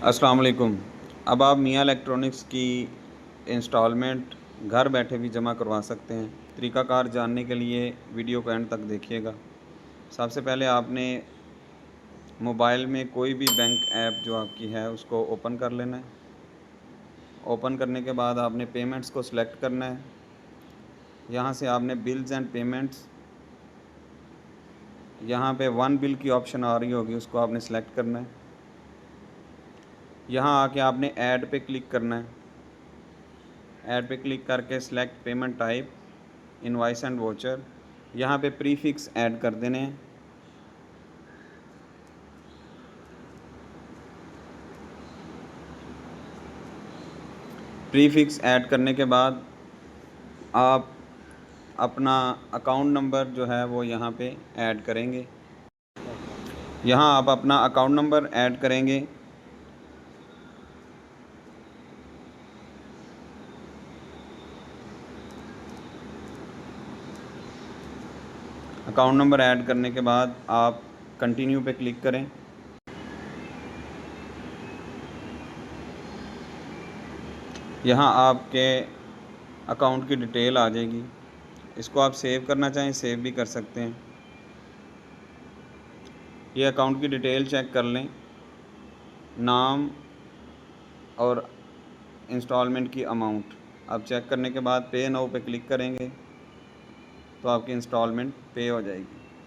अस्सलाम वालेकुम। अब आप मियाँ इलेक्ट्रॉनिक्स की इंस्टॉलमेंट घर बैठे भी जमा करवा सकते हैं। तरीक़ाकार जानने के लिए वीडियो को एंड तक देखिएगा। सबसे पहले आपने मोबाइल में कोई भी बैंक ऐप जो आपकी है उसको ओपन कर लेना है। ओपन करने के बाद आपने पेमेंट्स को सिलेक्ट करना है। यहाँ से आपने बिल्स एंड पेमेंट्स, यहाँ पे वन बिल की ऑप्शन आ रही होगी, उसको आपने सेलेक्ट करना है। यहाँ आके आपने ऐड पे क्लिक करना है। ऐड पे क्लिक करके select payment type, invoice and voucher. यहाँ पे प्रीफिक्स ऐड कर देने हैं। प्रीफिक्स ऐड करने के बाद आप अपना अकाउंट नंबर जो है वो यहाँ पे ऐड करेंगे। यहाँ आप अपना अकाउंट नंबर ऐड करेंगे। अकाउंट नंबर ऐड करने के बाद आप कंटिन्यू पे क्लिक करें। यहाँ आपके अकाउंट की डिटेल आ जाएगी। इसको आप सेव करना चाहें सेव भी कर सकते हैं। ये अकाउंट की डिटेल चेक कर लें, नाम और इंस्टॉलमेंट की अमाउंट। आप चेक करने के बाद पे नाउ पे क्लिक करेंगे तो आपकी इंस्टॉलमेंट पे हो जाएगी।